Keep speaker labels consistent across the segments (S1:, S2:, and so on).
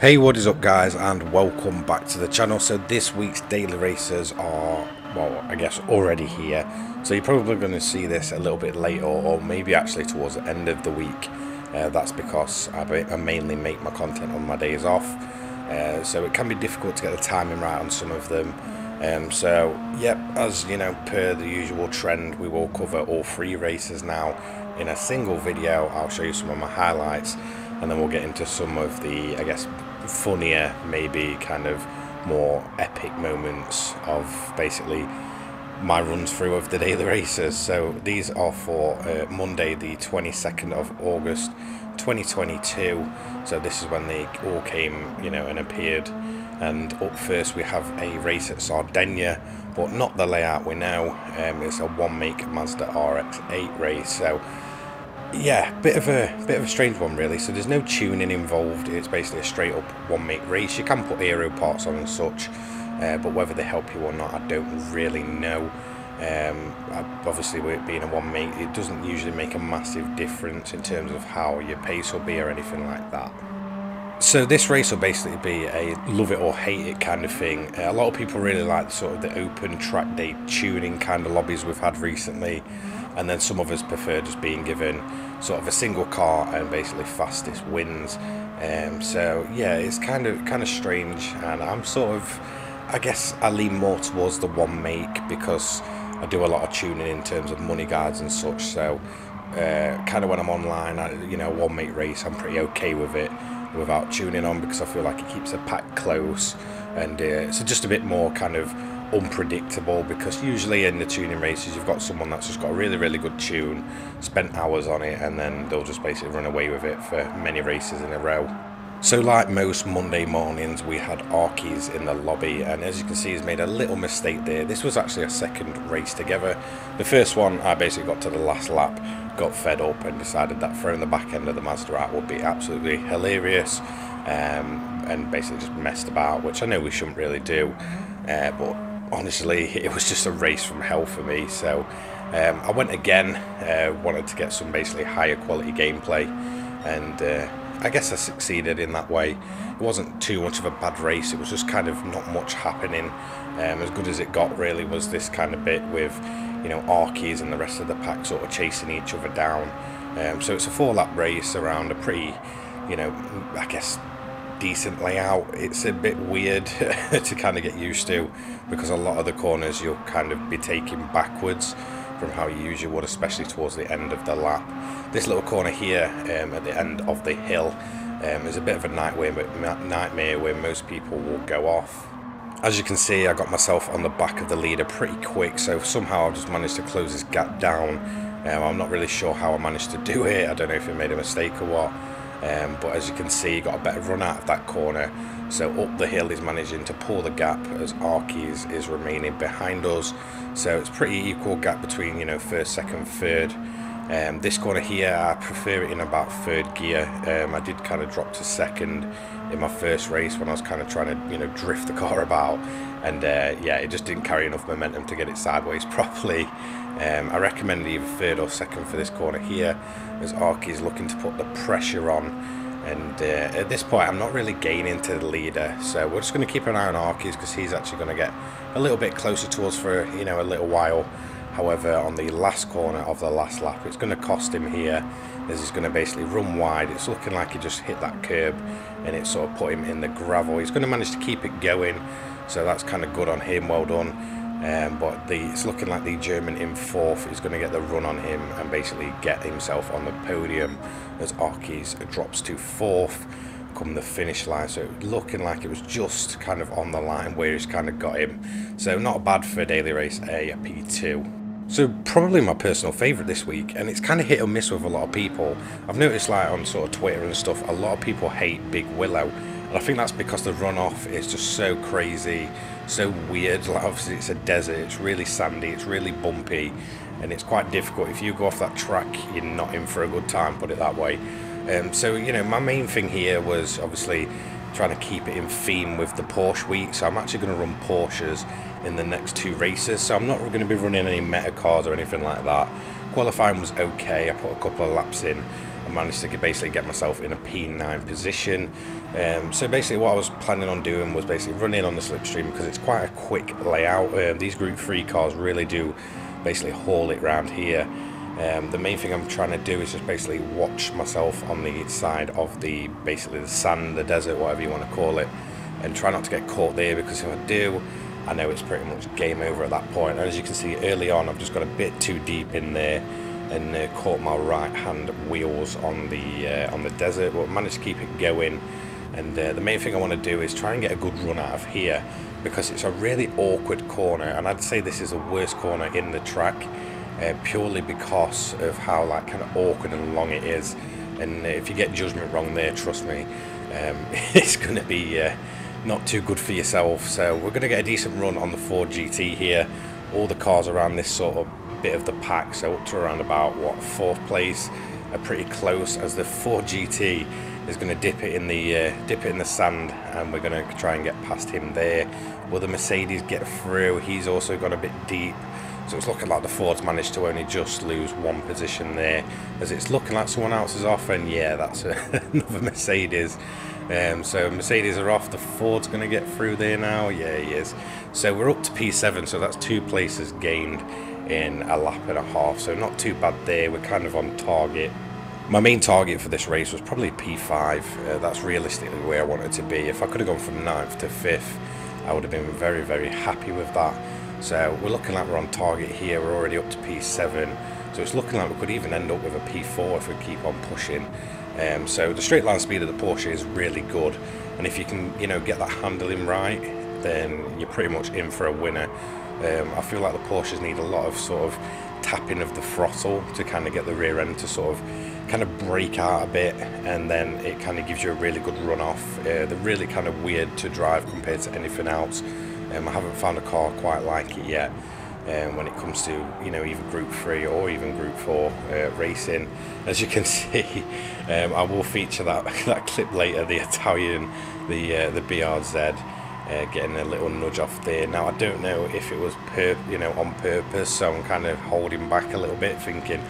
S1: Hey, what is up guys, and welcome back to the channel. So this week's daily races are, well, I guess already here, so you're probably going to see this a little bit later, or maybe actually towards the end of the week. That's because I mainly make my content on my days off, so it can be difficult to get the timing right on some of them. So yep, as you know, per the usual trend, we will cover all three races now in a single video. I'll show you some of my highlights, and then we'll get into some of the, I guess, funnier, maybe kind of more epic moments of basically my runs through of the daily races. So these are for Monday the 22nd of August 2022. So this is when they all came, you know, and appeared. And up first we have a race at Sardinia, but not the layout we know. It's a one make Mazda RX8 race. So yeah, bit of a strange one really. So there's no tuning involved. It's basically a straight up one make race. You can put aero parts on and such, but whether they help you or not, I don't really know. Obviously, with it being a one make, it doesn't usually make a massive difference in terms of how your pace will be or anything like that. So this race will basically be a love it or hate it kind of thing. A lot of people really like sort of the open track day tuning kind of lobbies we've had recently, and then some of us prefer just being given sort of a single car and basically fastest wins. So yeah, it's kind of strange, and I'm sort of, I guess I lean more towards the one make because I do a lot of tuning in terms of money guides and such. So kind of when I'm online, you know, one make race, I'm pretty okay with it without tuning on, because I feel like it keeps the pack close, and it's just a bit more kind of unpredictable, because usually in the tuning races you've got someone that's just got a really good tune, spent hours on it, and then they'll just basically run away with it for many races in a row. So like most Monday mornings, we had Arkies in the lobby, and as you can see, he's made a little mistake there. This was actually a second race together. The first one, I basically got to the last lap, got fed up, and decided that throwing the back end of the Mazda out would be absolutely hilarious, and basically just messed about, which I know we shouldn't really do, but honestly, it was just a race from hell for me. So I went again, wanted to get some basically higher quality gameplay, and I guess I succeeded in that way. It wasn't too much of a bad race, it was just kind of not much happening. As good as it got really was this kind of bit with, you know, Arkies and the rest of the pack sort of chasing each other down. So it's a 4-lap race around a pretty, you know, I guess decent layout. It's a bit weird to kind of get used to, because a lot of the corners you'll kind of be taking backwards from how you usually would, especially towards the end of the lap. This little corner here at the end of the hill is a bit of a nightmare where most people will go off. As you can see, I got myself on the back of the leader pretty quick, so somehow I've just managed to close this gap down. I'm not really sure how I managed to do it. I don't know if I made a mistake or what. But as you can see, got a better run out of that corner, so up the hill he's managing to pull the gap as Arkies is remaining behind us. So it's pretty equal gap between, you know, first, second, third. This corner here, I prefer it in about third gear. I did kind of drop to second in my first race when I was kind of trying to, you know, drift the car about, and yeah, it just didn't carry enough momentum to get it sideways properly. I recommend either third or second for this corner here, as Arky is looking to put the pressure on, and at this point I'm not really gaining to the leader, so we're just going to keep an eye on Arkies, because he's actually going to get a little bit closer to us for, you know, a little while. However, on the last corner of the last lap, it's going to cost him here, as he's going to basically run wide. It's looking like he just hit that curb and it sort of put him in the gravel. He's going to manage to keep it going, so that's kind of good on him, well done. But it's looking like the German in fourth is going to get the run on him and basically get himself on the podium, as Arkies drops to fourth come the finish line. So looking like it was just kind of on the line where he's kind of got him. So not bad for daily race A P2. So probably my personal favourite this week, and it's kind of hit or miss with a lot of people. I've noticed, like on sort of Twitter and stuff, a lot of people hate Big Willow, and I think that's because the runoff is just so crazy, so weird. Like obviously it's a desert, it's really sandy, it's really bumpy, and it's quite difficult. If you go off that track, you're not in for a good time, put it that way. So you know, my main thing here was obviously trying to keep it in theme with the Porsche week, so I'm actually going to run Porsches in the next 2 races, so I'm not going to be running any meta cars or anything like that. Qualifying was okay, I put a couple of laps in, I managed to basically get myself in a P9 position. So basically what I was planning on doing was basically running on the slipstream, because it's quite a quick layout. These Group 3 cars really do basically haul it round here. The main thing I'm trying to do is just basically watch myself on the side of basically the sand, the desert, whatever you want to call it, and try not to get caught there, because if I do, I know it's pretty much game over at that point. And as you can see early on, I've just got a bit too deep in there and caught my right hand wheels on the desert, but managed to keep it going. And the main thing I want to do is try and get a good run out of here, because it's a really awkward corner, and I'd say this is the worst corner in the track, purely because of how like kind of awkward and long it is. And if you get judgment wrong there, trust me, it's going to be not too good for yourself. So we're going to get a decent run on the Ford GT here. All the cars around this sort of bit of the pack, so up to around about what, 4th place, are pretty close, as the Ford GT is going to dip it in the sand, and we're going to try and get past him there. Will the Mercedes get through? He's also gone a bit deep, so it's looking like the Ford's managed to only just lose 1 position there, as it's looking like someone else is off. And yeah, that's another Mercedes. So Mercedes are off. The Ford's going to get through there now. Yeah, he is. So we're up to P7, so that's 2 places gained in a lap and a half, so not too bad there. We're kind of on target. My main target for this race was probably P5. That's realistically where I wanted to be. If I could have gone from 9th to 5th, I would have been very, very happy with that. So we're looking like we're on target here. We're already up to P7, so it's looking like we could even end up with a P4 if we keep on pushing. So the straight line speed of the Porsche is really good, and if you can, you know, get that handling right, then you're pretty much in for a winner. I feel like the Porsches need a lot of sort of tapping of the throttle to kind of get the rear end to sort of kind of break out a bit, and then it kind of gives you a really good run off. They're really kind of weird to drive compared to anything else. I haven't found a car quite like it yet when it comes to, you know, either Group 3 or even Group 4 racing. As you can see, I will feature that clip later, the Italian, the BRZ. Getting a little nudge off there. Now I don't know if it was on purpose, so I'm kind of holding back a little bit, thinking,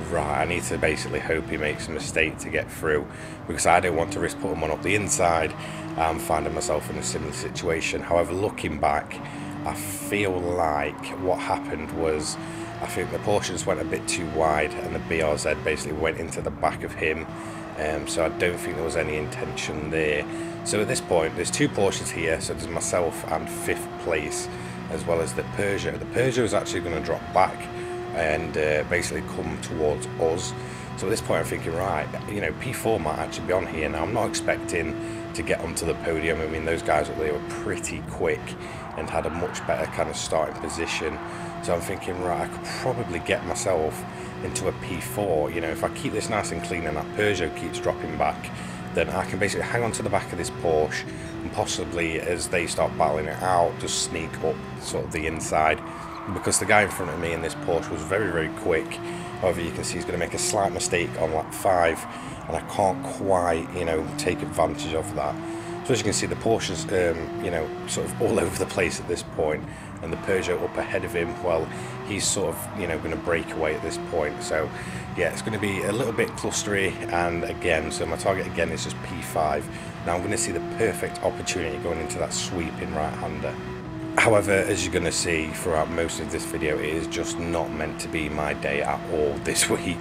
S1: right, I need to basically hope he makes a mistake to get through, because I don't want to risk putting one up the inside and finding myself in a similar situation. However, looking back, I feel like what happened was, I think the Porsche just went a bit too wide, and the BRZ basically went into the back of him. So I don't think there was any intention there. So at this point, there's 2 Porsches here, so there's myself and 5th place, as well as the Peugeot. The Peugeot is actually going to drop back and basically come towards us. So at this point I'm thinking, right, you know, P4 might actually be on here now. I'm not expecting to get onto the podium. I mean, those guys up there were pretty quick and had a much better kind of starting position. So I'm thinking, right, I could probably get myself into a P4. You know, if I keep this nice and clean and that Peugeot keeps dropping back, then I can basically hang on to the back of this Porsche, and possibly as they start battling it out, just sneak up sort of the inside, because the guy in front of me in this Porsche was very, very quick. However, you can see he's going to make a slight mistake on lap 5, and I can't quite, you know, take advantage of that. So as you can see, the Porsche's, you know, sort of all over the place at this point, and the Peugeot up ahead of him, well, he's sort of, you know, going to break away at this point. So yeah, it's going to be a little bit clustery, and again, so my target again is just P5. Now I'm going to see the perfect opportunity going into that sweeping right-hander. However, as you're going to see throughout most of this video, it is just not meant to be my day at all this week.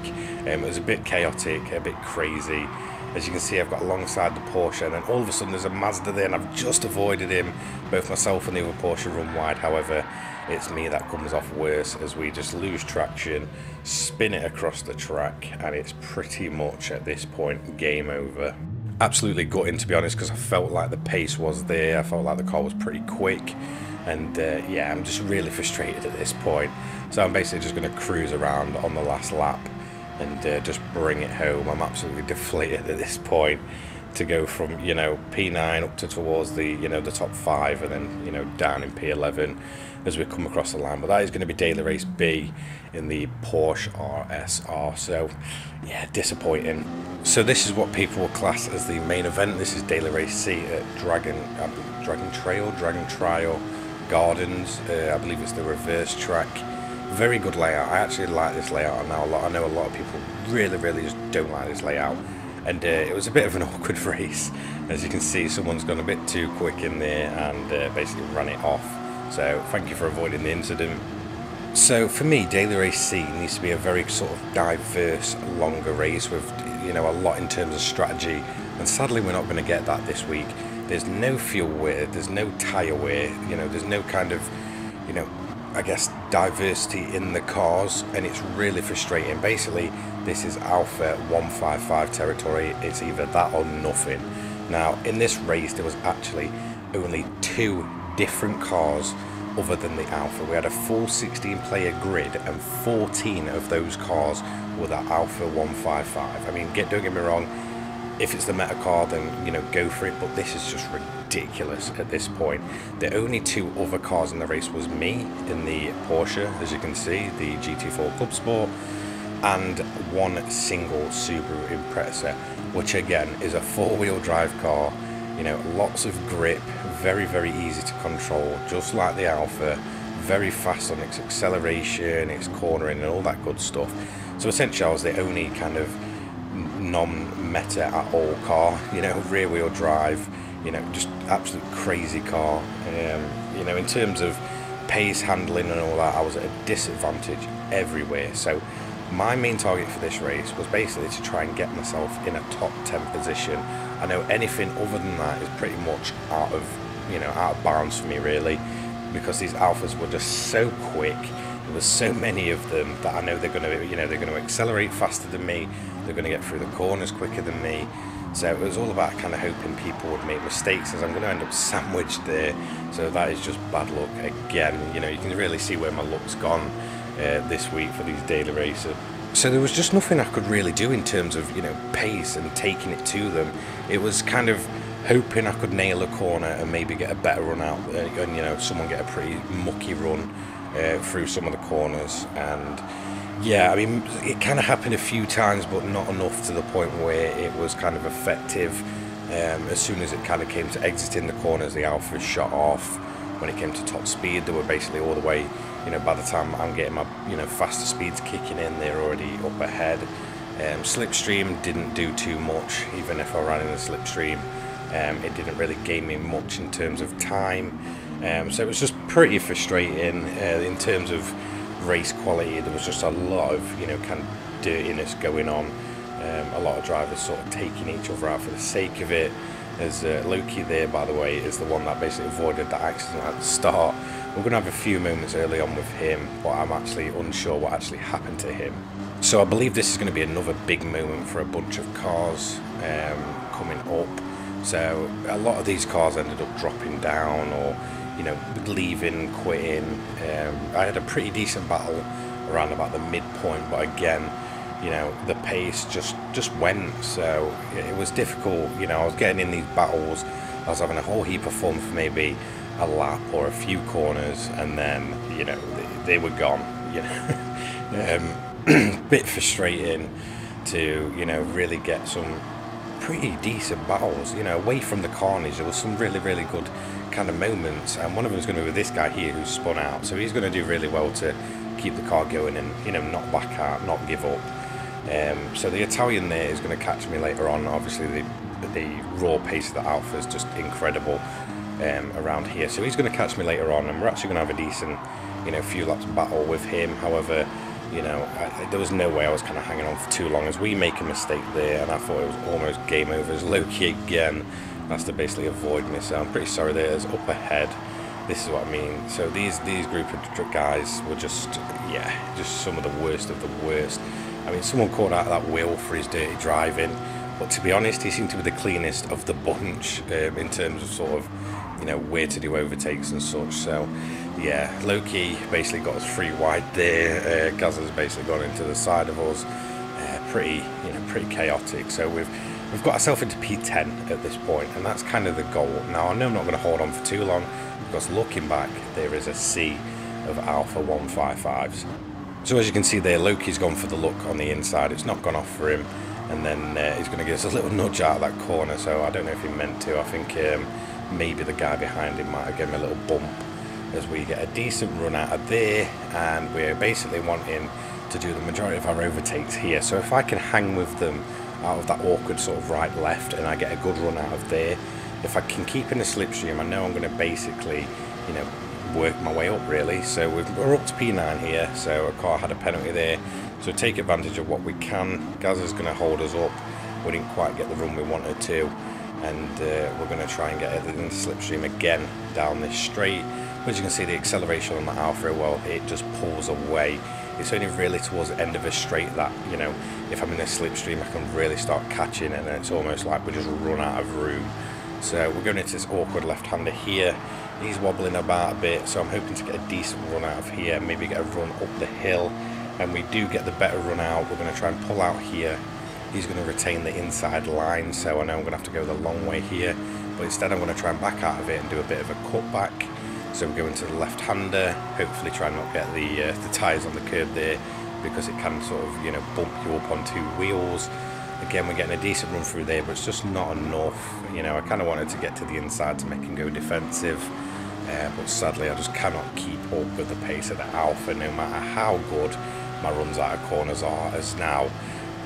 S1: It was a bit chaotic, a bit crazy. As you can see, I've got alongside the Porsche, and then all of a sudden there's a Mazda there, and I've just avoided him. Both myself and the other Porsche run wide. However, it's me that comes off worse, as we just lose traction, spin it across the track, and it's pretty much at this point game over. Absolutely gutting, to be honest, because I felt like the pace was there. I felt like the car was pretty quick, and yeah, I'm just really frustrated at this point. So I'm basically just going to cruise around on the last lap and just bring it home. I'm absolutely deflated at this point to go from, you know, P9 up to towards the, you know, the top 5, and then, you know, down in P11 as we come across the line. But that is going to be daily race B in the Porsche RSR. So yeah, disappointing. So this is what people will class as the main event. This is daily race C at Dragon Trail Gardens. I believe it's the reverse track. very good layout. I actually like this layout now a lot. I know a lot of people really just don't like this layout, and it was a bit of an awkward race. As you can see, someone's gone a bit too quick in there and basically ran it off. So thank you for avoiding the incident. So for me, Daily Race C needs to be a very sort of diverse, longer race with, you know, a lot in terms of strategy, and sadly we're not going to get that this week. There's no fuel wear, there's no tyre wear, you know, there's no kind of, you know, I guess diversity in the cars, and it's really frustrating. Basically, this is Alfa 155 territory. It's either that or nothing. Now, in this race, there was actually only 2 different cars other than the Alfa. We had a full 16-player grid, and 14 of those cars were the Alfa 155. I mean, don't get me wrong, if it's the meta car, then, you know, go for it, but this is just ridiculous at this point. The only 2 other cars in the race was me in the Porsche, as you can see, the GT4 Club Sport, and 1 single Subaru Impreza, which again is a 4-wheel drive car. You know, lots of grip, very easy to control, just like the Alfa, very fast on its acceleration, its cornering and all that good stuff. So essentially I was the only kind of non-meta at all car, you know, rear wheel drive, you know, just absolute crazy car. You know, in terms of pace, handling and all that, I was at a disadvantage everywhere. So my main target for this race was basically to try and get myself in a top 10 position. I know anything other than that is pretty much out of bounds for me, really, because these Alphas were just so quick. There was so many of them that I know they're going to, you know, they're going to accelerate faster than me. They're going to get through the corners quicker than me. So it was all about kind of hoping people would make mistakes, as I'm going to end up sandwiched there. So that is just bad luck again. You know, you can really see where my luck's gone this week for these daily races. So there was just nothing I could really do in terms of, you know, pace and taking it to them. It was kind of hoping I could nail a corner and maybe get a better run out, and, you know, someone get a pretty mucky run through some of the corners. And yeah, I mean, it kind of happened a few times, but not enough to the point where it was kind of effective. As soon as it kind of came to exiting the corners, the Alfa shot off. When it came to top speed, they were basically all the way, you know, by the time I'm getting my, you know, faster speeds kicking in, they're already up ahead. Slipstream didn't do too much, even if I ran in the slipstream. It didn't really gain me much in terms of time. So it was just pretty frustrating in terms of race quality. There was just a lot of, you know, kind of dirtiness going on. A lot of drivers sort of taking each other out for the sake of it. As Loki there, by the way, is the one that basically avoided the accident at the start. We're going to have a few moments early on with him, but I'm actually unsure what actually happened to him. So I believe this is going to be another big moment for a bunch of cars coming up. So a lot of these cars ended up dropping down, or, you know, leaving, quitting. I had a pretty decent battle around about the midpoint, but again, you know, the pace just went. So it was difficult. You know, I was getting in these battles, I was having a whole heap of fun for maybe a lap or a few corners, and then, you know, they were gone, you know. Bit frustrating to, you know, really get some pretty decent battles, you know, away from the carnage. There was some really good kind of moments, and one of them is going to be with this guy here who's spun out, so he's going to do really well to keep the car going and, you know, not back out, not give up. So the Italian there is going to catch me later on. Obviously the raw pace of the Alfa is just incredible around here, so he's going to catch me later on, and we're actually going to have a decent, you know, few laps battle with him. However, you know, there was no way I was kind of hanging on for too long, as we make a mistake there, and I thought it was almost game over. As Loki again has to basically avoid me, so I'm pretty sorry there. As up ahead, this is what I mean. So these group of guys were just, yeah, just some of the worst of the worst. I mean, someone called out that Will for his dirty driving, but to be honest, he seemed to be the cleanest of the bunch in terms of sort of, you know, where to do overtakes and such. So yeah, Loki basically got us free wide there. Gazza's basically gone into the side of us. Pretty chaotic. So we've got ourselves into P10 at this point, and that's kind of the goal. Now I know I'm not going to hold on for too long, because looking back, there is a sea of Alfa 155s. So as you can see there, Loki's gone for the look on the inside. It's not gone off for him, and then he's going to give us a little nudge out of that corner. So I don't know if he meant to. I think maybe the guy behind him might have given him a little bump. as we get a decent run out of there, and we're basically wanting to do the majority of our overtakes here. So if I can hang with them out of that awkward sort of right left and I get a good run out of there, if I can keep in the slipstream, I know I'm going to basically, you know, work my way up really. So we're up to P9 here, so our car had a penalty there, so take advantage of what we can. Gazza's going to hold us up. We didn't quite get the run we wanted to, and we're going to try and get it in the slipstream again down this straight. As you can see, the acceleration on the Alfa, well, it just pulls away. It's only really towards the end of a straight that, you know, if I'm in a slipstream I can really start catching, and then it's almost like we just run out of room. So we're going into this awkward left-hander here. He's wobbling about a bit, so I'm hoping to get a decent run out of here, maybe get a run up the hill, and we do get the better run out. We're going to try and pull out here. He's going to retain the inside line, so I know I'm going to have to go the long way here, but instead I'm going to try and back out of it and do a bit of a cutback. So we go into the left-hander, hopefully try and not get the tyres on the curb there, because it can sort of, you know, bump you up on two wheels. Again, we're getting a decent run through there, but it's just not enough. You know, I kind of wanted to get to the inside to make him go defensive, but sadly I just cannot keep up with the pace of the Alfa, no matter how good my runs out of corners are. As now,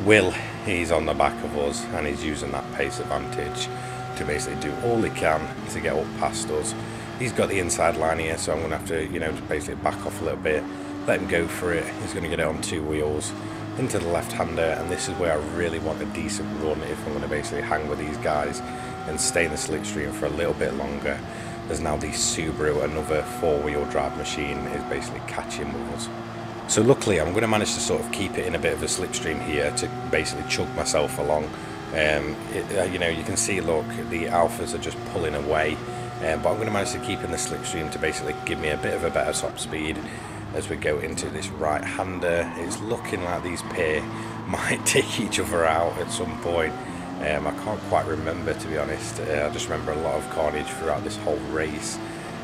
S1: Will, he's on the back of us, and he's using that pace advantage to basically do all he can to get up past us. He's got the inside line here, so I'm going to have to, you know, just basically back off a little bit, let him go for it. He's going to get it on two wheels into the left-hander, and this is where I really want a decent run if I'm going to basically hang with these guys and stay in the slipstream for a little bit longer. There's now the Subaru, another four-wheel drive machine, is basically catching with us. So luckily I'm going to manage to sort of keep it in a bit of a slipstream here to basically chug myself along. You know, you can see, look, the Alphas are just pulling away, but I'm going to manage to keep in the slipstream to basically give me a bit of a better top speed as we go into this right-hander. It's looking like these pair might take each other out at some point. I can't quite remember, to be honest. I just remember a lot of carnage throughout this whole race.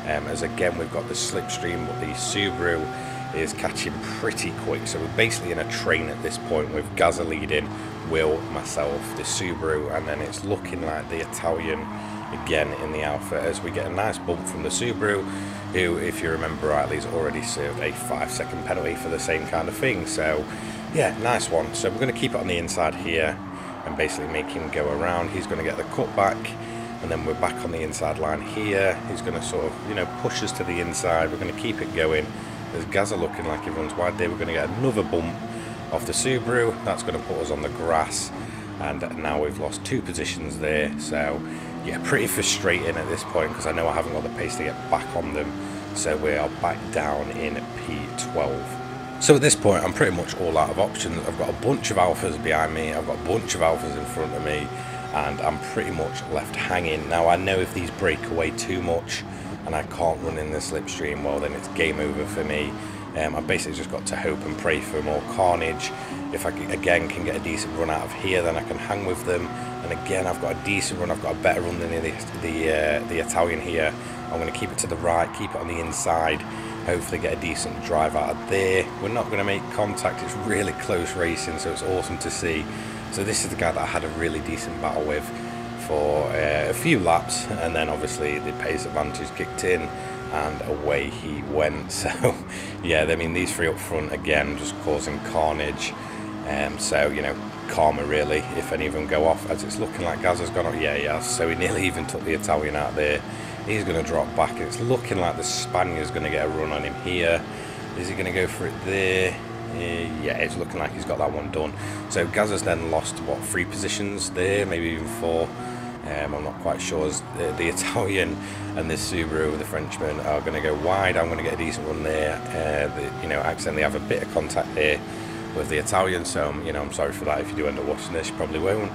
S1: As again, we've got the slipstream, but the Subaru is catching pretty quick. So we're basically in a train at this point with Gazza leading, Will, myself, the Subaru, and then it's looking like the Italian again in the Alfa, as we get a nice bump from the Subaru, who, if you remember rightly, has already served a 5-second penalty for the same kind of thing. So yeah, nice one. So we're going to keep it on the inside here and basically make him go around. He's going to get the cutback, and then we're back on the inside line here. He's going to sort of, you know, push us to the inside. We're going to keep it going. There's Gazza looking like he runs wide there. We're going to get another bump off the Subaru. That's going to put us on the grass, and now we've lost 2 positions there. So yeah, pretty frustrating at this point, because I know I haven't got the pace to get back on them. So we are back down in P12. So at this point, I'm pretty much all out of options. I've got a bunch of Alphas behind me, I've got a bunch of Alphas in front of me, and I'm pretty much left hanging. Now I know if these break away too much and I can't run in the slipstream, well then it's game over for me. I've basically just got to hope and pray for more carnage. If I again can get a decent run out of here, then I can hang with them. And again, I've got a decent run, I've got a better run than the Italian here. I'm going to keep it to the right, keep it on the inside, hopefully get a decent drive out of there. We're not going to make contact, it's really close racing, so it's awesome to see. So this is the guy that I had a really decent battle with for a few laps, and then obviously the pace advantage kicked in and away he went. So yeah, I mean, these 3 up front again just causing carnage. So, you know, karma really, if any of them go off, as it's looking like Gazza's gone up. Yeah, he has, so he nearly even took the Italian out there. He's going to drop back, and it's looking like the Spaniard's going to get a run on him here. Is he going to go for it there? Yeah, it's looking like he's got that one done. So Gazza's then lost, what, 3 positions there, maybe even 4. I'm not quite sure. As the Italian and the Subaru, the Frenchman, are going to go wide. I'm going to get a decent run there. You know, accidentally have a bit of contact there with the Italian, so you know, I'm sorry for that. If you do end up watching this, you probably won't.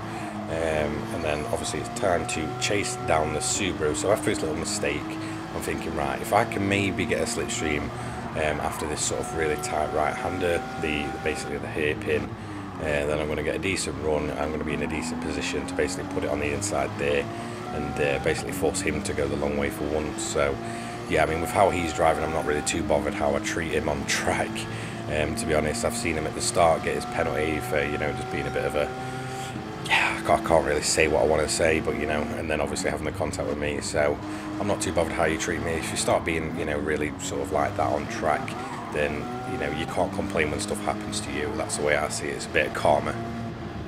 S1: And then obviously it's time to chase down the Subaru. So after his little mistake, I'm thinking, right, if I can maybe get a slipstream after this sort of really tight right-hander, basically the hairpin, then I'm going to get a decent run. I'm going to be in a decent position to basically put it on the inside there and basically force him to go the long way for once. So yeah, I mean, with how he's driving, I'm not really too bothered how I treat him on track. To be honest, I've seen him at the start get his penalty for, you know, just being a bit of a yeah, I can't really say what I want to say, but you know, and then obviously having the contact with me, so I'm not too bothered how you treat me. If you start being, you know, really sort of like that on track, then, you know, you can't complain when stuff happens to you. That's the way I see it. It's a bit of karma.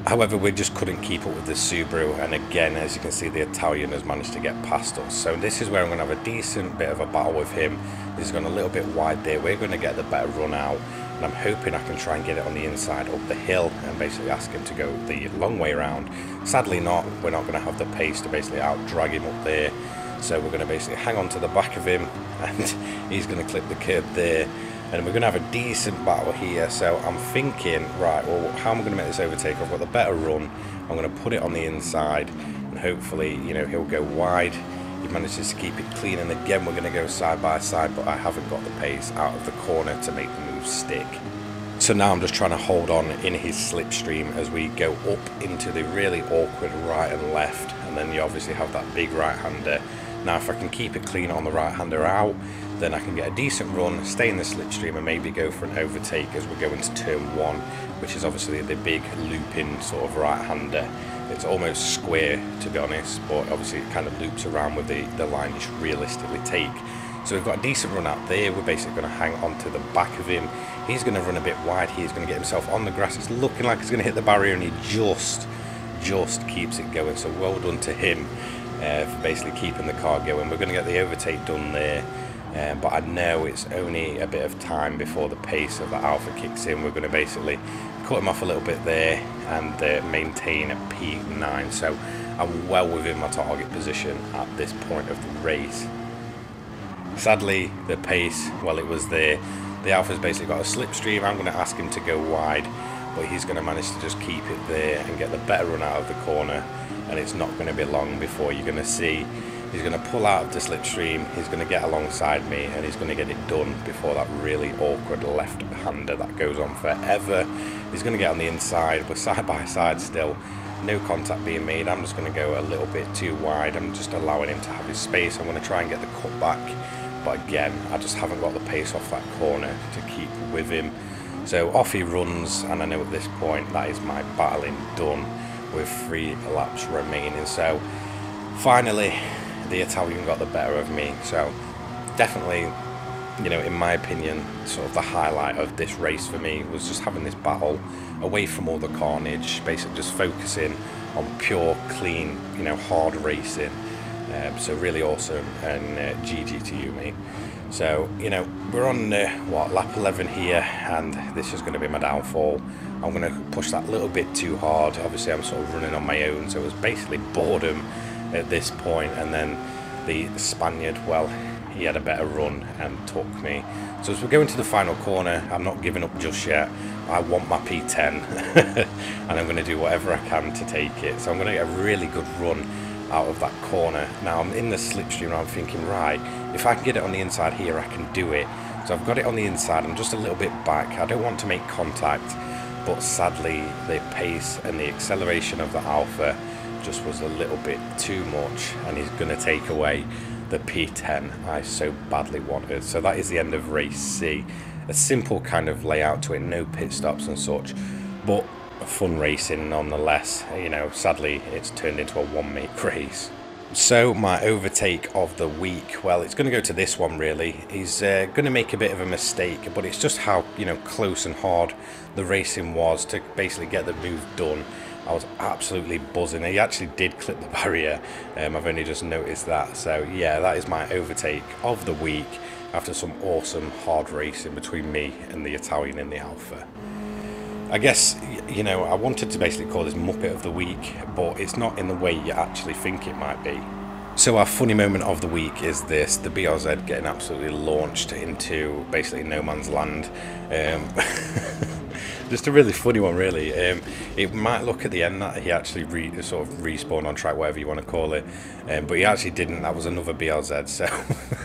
S1: However, we just couldn't keep up with the Subaru, and again, as you can see, the Italian has managed to get past us. So this is where I'm going to have a decent bit of a battle with him. He's gone a little bit wide there. We're going to get the better run out, and I'm hoping I can try and get it on the inside up the hill and basically ask him to go the long way around. Sadly not, we're not going to have the pace to basically out drag him up there. So we're going to basically hang on to the back of him, and he's going to clip the curb there. And we're going to have a decent battle here, so I'm thinking, right, well, how am I going to make this overtake? I've got the better run, I'm going to put it on the inside, and hopefully, you know, he'll go wide. He manages to keep it clean, and again, we're going to go side by side, but I haven't got the pace out of the corner to make the move stick. So now I'm just trying to hold on in his slipstream as we go up into the really awkward right and left, and then you obviously have that big right-hander. Now if I can keep it clean on the right-hander out, then I can get a decent run, stay in the slipstream, and maybe go for an overtake as we go into turn 1, which is obviously the big looping sort of right-hander. It's almost square, to be honest, but obviously it kind of loops around with the line you should realistically take. So we've got a decent run out there. We're basically going to hang onto the back of him. He's going to run a bit wide. He's going to get himself on the grass. It's looking like he's going to hit the barrier, and he just keeps it going. So well done to him for basically keeping the car going. We're going to get the overtake done there. But I know it's only a bit of time before the pace of the Alfa kicks in. We're going to basically cut him off a little bit there and maintain a P9. So I'm well within my target position at this point of the race. Sadly, the pace, well, it was there. The Alfa's basically got a slipstream. I'm going to ask him to go wide, but he's going to manage to just keep it there and get the better run out of the corner. And it's not going to be long before you're going to see he's going to pull out of the slipstream, he's going to get alongside me, and he's going to get it done before that really awkward left-hander that goes on forever. He's going to get on the inside. We're side by side still, no contact being made. I'm just going to go a little bit too wide. I'm just allowing him to have his space. I'm going to try and get the cut back, but again, I just haven't got the pace off that corner to keep with him. So off he runs, and I know at this point that is my battling done with 3 laps remaining. So finally, the Italian got the better of me. So definitely, you know, in my opinion, sort of the highlight of this race for me was just having this battle away from all the carnage, basically just focusing on pure, clean, you know, hard racing. So really awesome, and GG to you, mate. So, you know, we're on what, lap 11 here, and this is going to be my downfall. I'm going to push that a little bit too hard. Obviously I'm sort of running on my own, so it was basically boredom at this point. And then the Spaniard, well, he had a better run and took me. So as we go into the final corner, I'm not giving up just yet. I want my P10 and I'm going to do whatever I can to take it. So I'm going to get a really good run out of that corner. Now I'm in the slipstream and I'm thinking, right, if I can get it on the inside here, I can do it. So I've got it on the inside. I'm just a little bit back. I don't want to make contact, but sadly the pace and the acceleration of the Alfa just was a little bit too much, and he's going to take away the P10 I so badly wanted. So that is the end of race C. A simple kind of layout to it, no pit stops and such, but fun racing nonetheless. You know, sadly it's turned into a one-make race. So my overtake of the week, well, it's going to go to this one really. He's going to make a bit of a mistake, but it's just how, you know, close and hard the racing was to basically get the move done. I was absolutely buzzing. He actually did clip the barrier. I've only just noticed that. So yeah, that is my overtake of the week after some awesome hard racing between me and the Italian in the Alfa. I guess, you know, I wanted to basically call this Muppet of the Week, but it's not in the way you actually think it might be. So our funny moment of the week is this, the BRZ getting absolutely launched into basically no man's land. Just a really funny one, really. It might look at the end that he actually sort of respawned on track, whatever you want to call it, but he actually didn't. That was another BRZ, so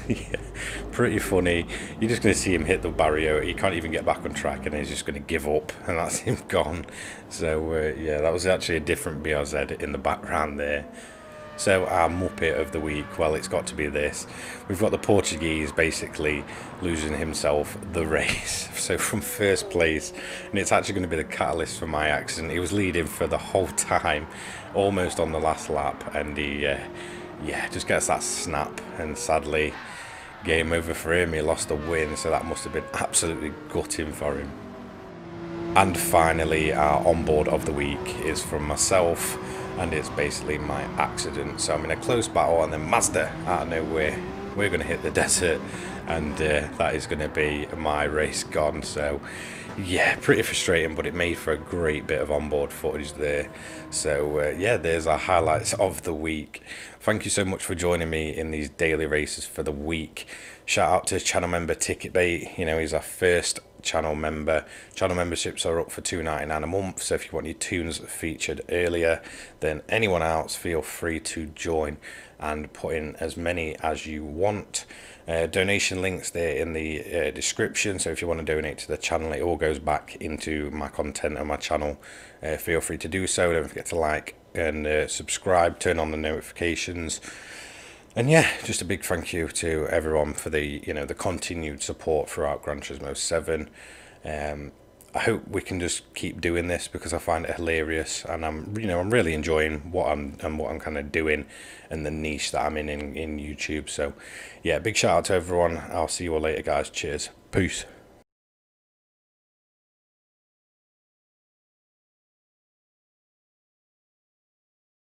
S1: yeah, pretty funny. You're just going to see him hit the barrier. He can't even get back on track, and he's just going to give up, and that's him gone. So yeah, that was actually a different BRZ in the background there. So our Muppet of the week, well, it's got to be this. We've got the Portuguese basically losing himself the race. So from first place, and it's actually going to be the catalyst for my accident. He was leading for the whole time, almost on the last lap, and he, yeah, just gets that snap, and sadly, game over for him. He lost the win, so that must have been absolutely gutting for him. And finally, our onboard of the week is from myself, and it's basically my accident. So I'm in a close battle, and then Mazda out of nowhere, we're going to hit the desert, and that is going to be my race gone. So yeah, pretty frustrating, but it made for a great bit of onboard footage there. So yeah, there's our highlights of the week. Thank you so much for joining me in these daily races for the week. Shout out to channel member Ticketbait. You know, he's our first channel member. Channel memberships are up for $2.99 a month, so if you want your tunes featured earlier than anyone else, feel free to join and put in as many as you want. Donation links there in the description, so if you want to donate to the channel, it all goes back into my content and my channel. Feel free to do so. Don't forget to like and subscribe, turn on the notifications. And yeah, just a big thank you to everyone for the, you know, the continued support throughout Gran Turismo 7. I hope we can just keep doing this because I find it hilarious, and I'm really enjoying what I'm kind of doing and the niche that I'm in YouTube. So yeah, big shout out to everyone. I'll see you all later, guys. Cheers. Peace.